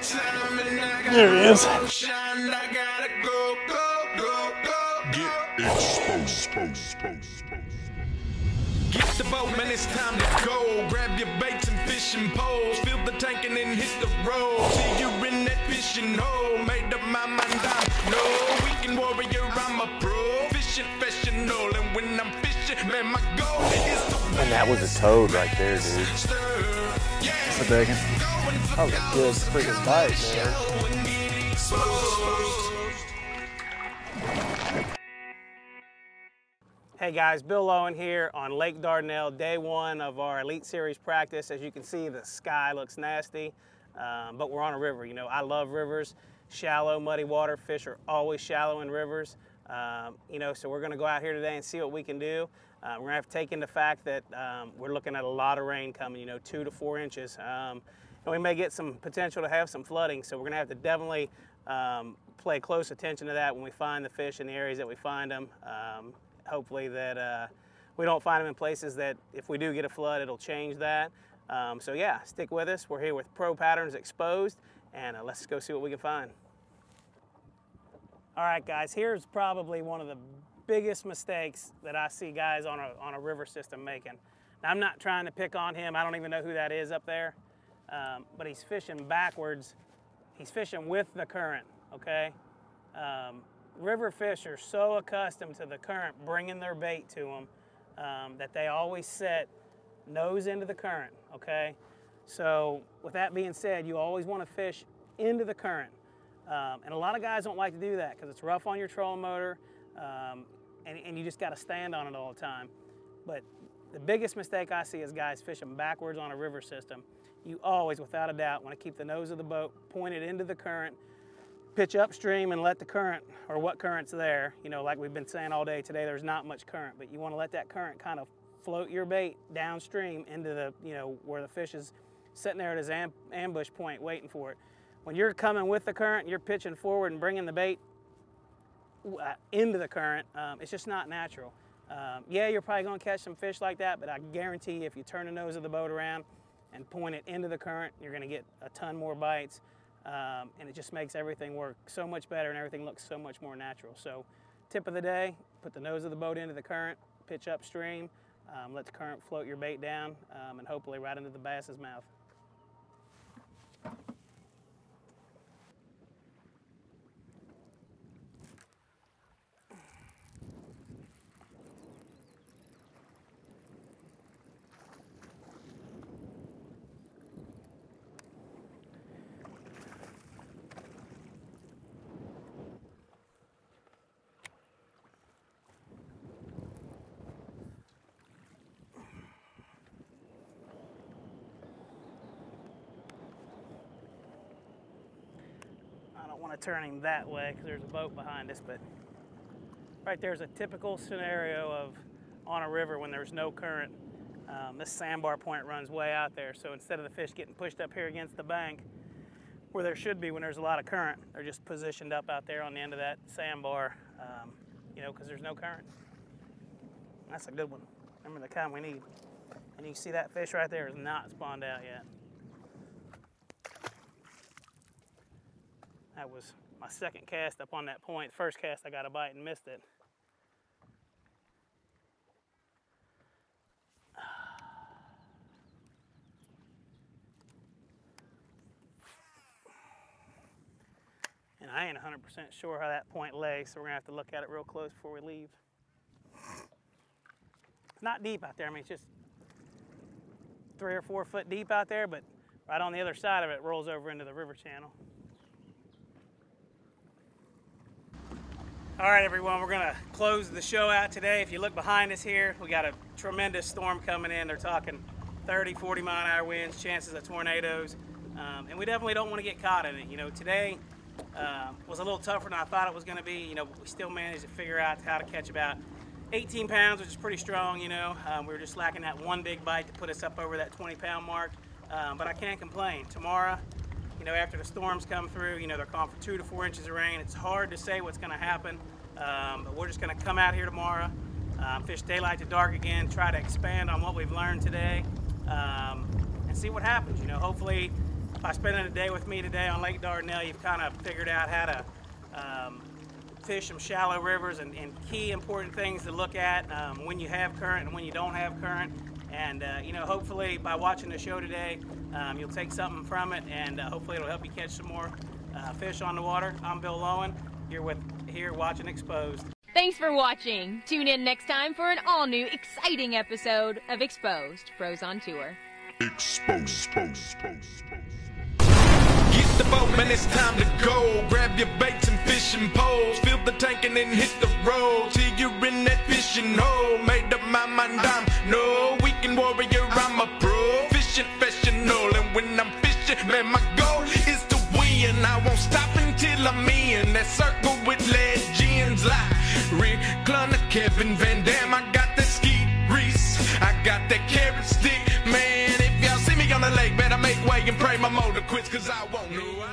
There he is. Get the boat, man, it's time to go. Grab your baits and fishing poles. Fill the tank and then hit the road. See you in that fishing hole. Made up my mind, I know. Weekend warrior, I'm a pro. Fishing professional. And when I'm fishing, man, my goal is to win. And that was a toad right there, dude. That's a big one. That was a good freaking bite, man. Hey guys, Bill Lowen here on Lake Dardanelle, day one of our Elite Series practice. As you can see, the sky looks nasty, but we're on a river. You know, I love rivers, shallow, muddy water. Fish are always shallow in rivers. You know, so we're gonna go out here today and see what we can do. We're gonna have to take into fact that we're looking at a lot of rain coming, you know, 2 to 4 inches. And we may get some potential to have some flooding, so we're gonna have to definitely pay close attention to that when we find the fish in the areas that we find them. Hopefully that we don't find them in places that if we do get a flood, it'll change that. So yeah, stick with us. We're here with Pro Patterns Exposed, and let's go see what we can find. All right, guys, here's probably one of the biggest mistakes that I see guys on a river system making. Now, I'm not trying to pick on him. I don't even know who that is up there, but he's fishing backwards. He's fishing with the current, okay? River fish are so accustomed to the current bringing their bait to them that they always set nose into the current, okay? So with that being said, you always want to fish into the current. And a lot of guys don't like to do that because it's rough on your trolling motor and you just got to stand on it all the time. But the biggest mistake I see is guys fishing backwards on a river system. You always, without a doubt, want to keep the nose of the boat pointed into the current, pitch upstream and let the current, or what current's there, you know, like we've been saying all day today, there's not much current, but you want to let that current kind of float your bait downstream into the, you know, where the fish is sitting there at his ambush point waiting for it. When you're coming with the current, you're pitching forward and bringing the bait into the current, it's just not natural. Yeah, you're probably going to catch some fish like that, but I guarantee you if you turn the nose of the boat around and point it into the current, you're going to get a ton more bites. And it just makes everything work so much better and everything looks so much more natural. So tip of the day, put the nose of the boat into the current, pitch upstream, let the current float your bait down, and hopefully right into the bass's mouth. I don't want to turn him that way because there's a boat behind us, but right there's a typical scenario of on a river when there's no current. This sandbar point runs way out there, so instead of the fish getting pushed up here against the bank where there should be when there's a lot of current, they're just positioned up out there on the end of that sandbar, you know, because there's no current. That's a good one. Remember the kind we need. And you can see that fish right there is not spawned out yet. That was my second cast up on that point. First cast I got a bite and missed it. And I ain't 100% sure how that point lays, so we're gonna have to look at it real close before we leave. It's not deep out there. I mean, it's just 3 or 4 foot deep out there, but right on the other side of it rolls over into the river channel. All right, everyone, we're gonna close the show out today. If you look behind us here, we got a tremendous storm coming in. They're talking 30, 40 mile an hour winds, chances of tornadoes, and we definitely don't want to get caught in it. You know, today was a little tougher than I thought it was gonna be, you know, but we still managed to figure out how to catch about 18 pounds, which is pretty strong, you know. We were just lacking that one big bite to put us up over that 20-pound mark, but I can't complain. Tomorrow, you know, after the storms come through, you know, they're calling for 2 to 4 inches of rain. It's hard to say what's gonna happen, but we're just gonna come out here tomorrow, fish daylight to dark again, try to expand on what we've learned today, and see what happens. You know, hopefully by spending a day with me today on Lake Dardanelle, you've kind of figured out how to fish some shallow rivers and key important things to look at when you have current and when you don't have current. And you know, hopefully by watching the show today, you'll take something from it, and hopefully it'll help you catch some more fish on the water. I'm Bill Lowen. You're here watching Exposed. Thanks for watching. Tune in next time for an all-new, exciting episode of Exposed, Pros on Tour. Exposed. Get the boat, man, it's time to go. Grab your baits and fishing poles. Fill the tank and then hit the road. Till you're in that fishing hole. Made up my mind, I'm no weekend warrior. I'm a pro fishing professional. And when I'm fishing, man, my goal is to win. I won't stop until I'm in that circle with legends like Rick Clunner, Kevin Van Dam. I got that Skeet Reese, I got that carrot stick. Man, if y'all see me on the lake, better make way and pray my motor quits, cause I won't lose.